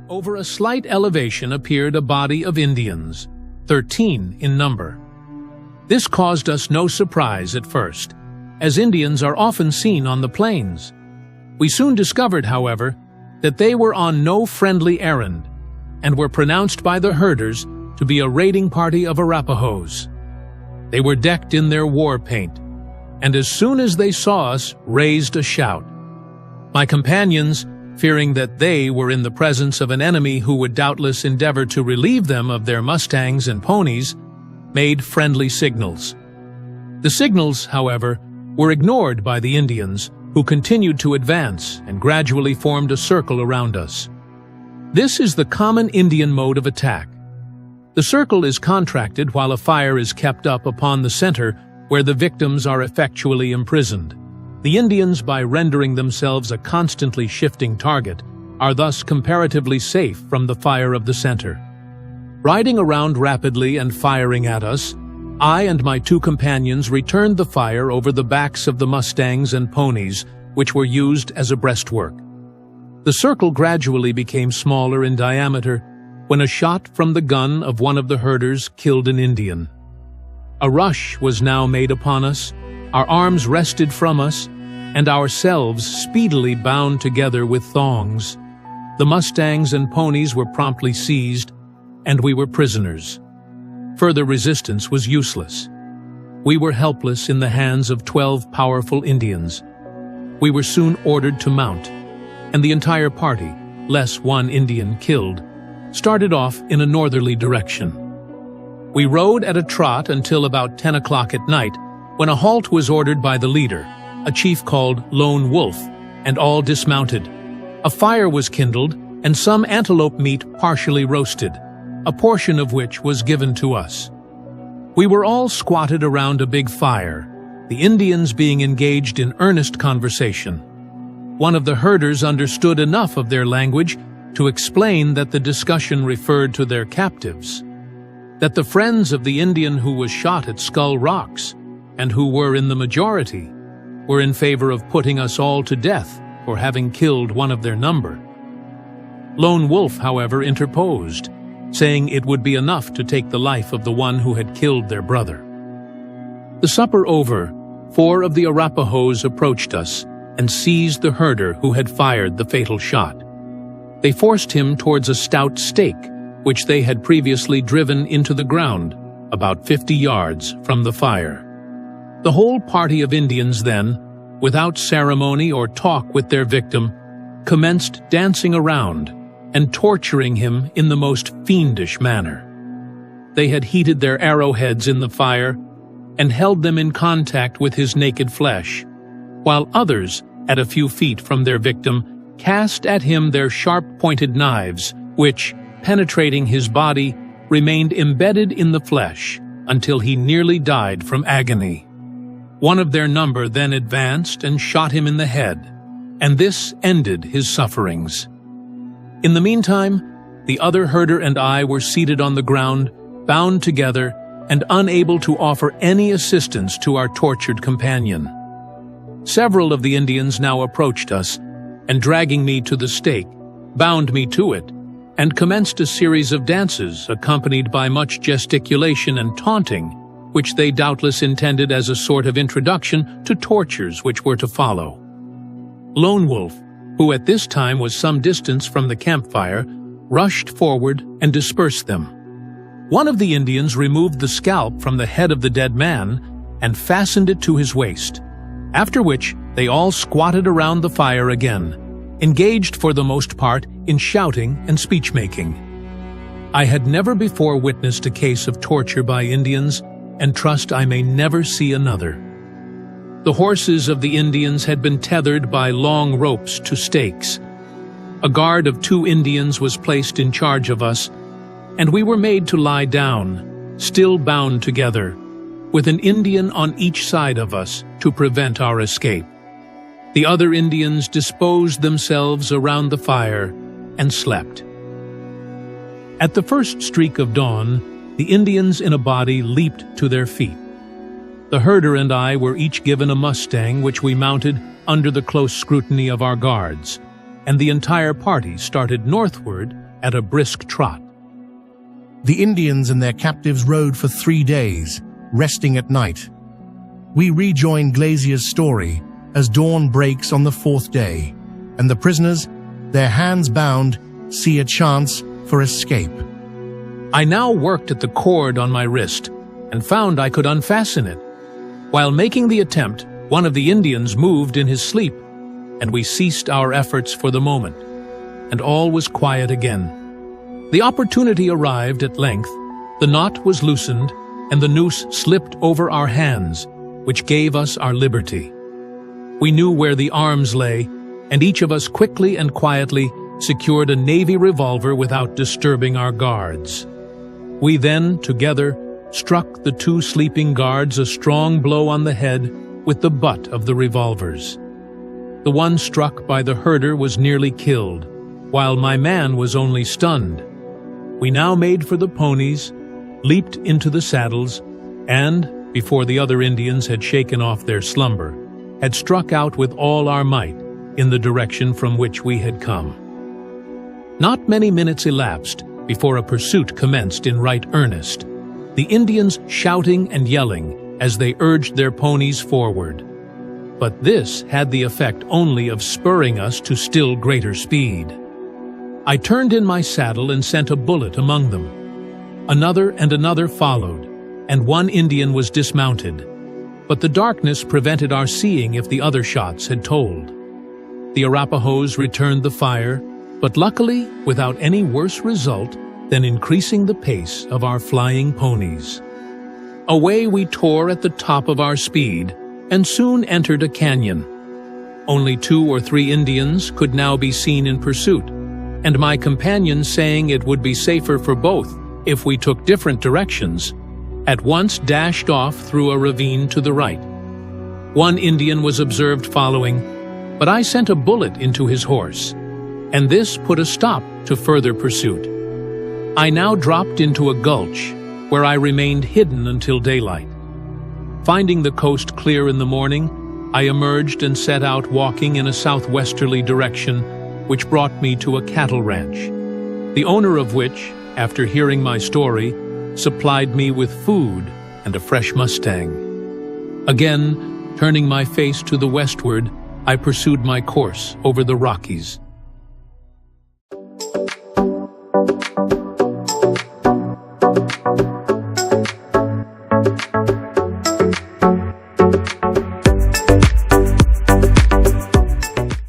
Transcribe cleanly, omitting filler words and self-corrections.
Over a slight elevation appeared a body of Indians, 13 in number. This caused us no surprise at first, as Indians are often seen on the plains. We soon discovered, however, that they were on no friendly errand, and were pronounced by the herders to be a raiding party of Arapahoes. They were decked in their war paint, and as soon as they saw us, raised a shout. My companions, fearing that they were in the presence of an enemy who would doubtless endeavor to relieve them of their mustangs and ponies, made friendly signals. The signals, however, were ignored by the Indians, who continued to advance and gradually formed a circle around us. This is the common Indian mode of attack. The circle is contracted while a fire is kept up upon the center where the victims are effectually imprisoned. The Indians, by rendering themselves a constantly shifting target, are thus comparatively safe from the fire of the center. Riding around rapidly and firing at us, I and my two companions returned the fire over the backs of the mustangs and ponies, which were used as a breastwork. The circle gradually became smaller in diameter when a shot from the gun of one of the herders killed an Indian. A rush was now made upon us, our arms wrested from us, and ourselves speedily bound together with thongs. The mustangs and ponies were promptly seized, and we were prisoners. Further resistance was useless. We were helpless in the hands of 12 powerful Indians. We were soon ordered to mount, and the entire party, less one Indian killed, started off in a northerly direction. We rode at a trot until about 10 o'clock at night, when a halt was ordered by the leader, a chief called Lone Wolf, and all dismounted. A fire was kindled, and some antelope meat partially roasted, a portion of which was given to us. We were all squatted around a big fire, the Indians being engaged in earnest conversation. One of the herders understood enough of their language to explain that the discussion referred to their captives, that the friends of the Indian who was shot at Skull Rocks, and who were in the majority, were in favor of putting us all to death for having killed one of their number. Lone Wolf, however, interposed, saying it would be enough to take the life of the one who had killed their brother. The supper over, 4 of the Arapahoes approached us and seized the herder who had fired the fatal shot. They forced him towards a stout stake, which they had previously driven into the ground, about 50 yards from the fire. The whole party of Indians then, without ceremony or talk with their victim, commenced dancing around and torturing him in the most fiendish manner. They had heated their arrowheads in the fire and held them in contact with his naked flesh, while others, at a few feet from their victim, cast at him their sharp-pointed knives, which, penetrating his body, remained embedded in the flesh until he nearly died from agony. One of their number then advanced and shot him in the head, and this ended his sufferings. In the meantime, the other herder and I were seated on the ground, bound together, and unable to offer any assistance to our tortured companion. Several of the Indians now approached us, and dragging me to the stake, bound me to it, and commenced a series of dances accompanied by much gesticulation and taunting, which they doubtless intended as a sort of introduction to tortures which were to follow. Lone Wolf, who at this time was some distance from the campfire, rushed forward and dispersed them. One of the Indians removed the scalp from the head of the dead man and fastened it to his waist, after which they all squatted around the fire again, engaged for the most part in shouting and speech-making. I had never before witnessed a case of torture by Indians, and trust I may never see another. The horses of the Indians had been tethered by long ropes to stakes. A guard of 2 Indians was placed in charge of us, and we were made to lie down, still bound together, with an Indian on each side of us to prevent our escape. The other Indians disposed themselves around the fire and slept. At the first streak of dawn, the Indians in a body leaped to their feet. The herder and I were each given a mustang which we mounted under the close scrutiny of our guards, and the entire party started northward at a brisk trot. The Indians and their captives rode for 3 days, resting at night. We rejoin Glazier's story as dawn breaks on the 4th day, and the prisoners, their hands bound, see a chance for escape. I now worked at the cord on my wrist and found I could unfasten it. While making the attempt, one of the Indians moved in his sleep, and we ceased our efforts for the moment, and all was quiet again. The opportunity arrived at length, the knot was loosened, and the noose slipped over our hands, which gave us our liberty. We knew where the arms lay, and each of us quickly and quietly secured a Navy revolver without disturbing our guards. We then, together, struck the 2 sleeping guards a strong blow on the head with the butt of the revolvers. The one struck by the herder was nearly killed, while my man was only stunned. We now made for the ponies, leaped into the saddles, and, before the other Indians had shaken off their slumber, had struck out with all our might in the direction from which we had come. Not many minutes elapsed before a pursuit commenced in right earnest, the Indians shouting and yelling as they urged their ponies forward. But this had the effect only of spurring us to still greater speed. I turned in my saddle and sent a bullet among them. Another and another followed, and one Indian was dismounted, but the darkness prevented our seeing if the other shots had told. The Arapahoes returned the fire, but luckily without any worse result than increasing the pace of our flying ponies. Away we tore at the top of our speed, and soon entered a canyon. Only 2 or 3 Indians could now be seen in pursuit, and my companion, saying it would be safer for both if we took different directions, at once dashed off through a ravine to the right. One Indian was observed following, but I sent a bullet into his horse, and this put a stop to further pursuit. I now dropped into a gulch, where I remained hidden until daylight. Finding the coast clear in the morning, I emerged and set out walking in a southwesterly direction, which brought me to a cattle ranch, the owner of which, after hearing my story, supplied me with food and a fresh Mustang. Again, turning my face to the westward, I pursued my course over the Rockies.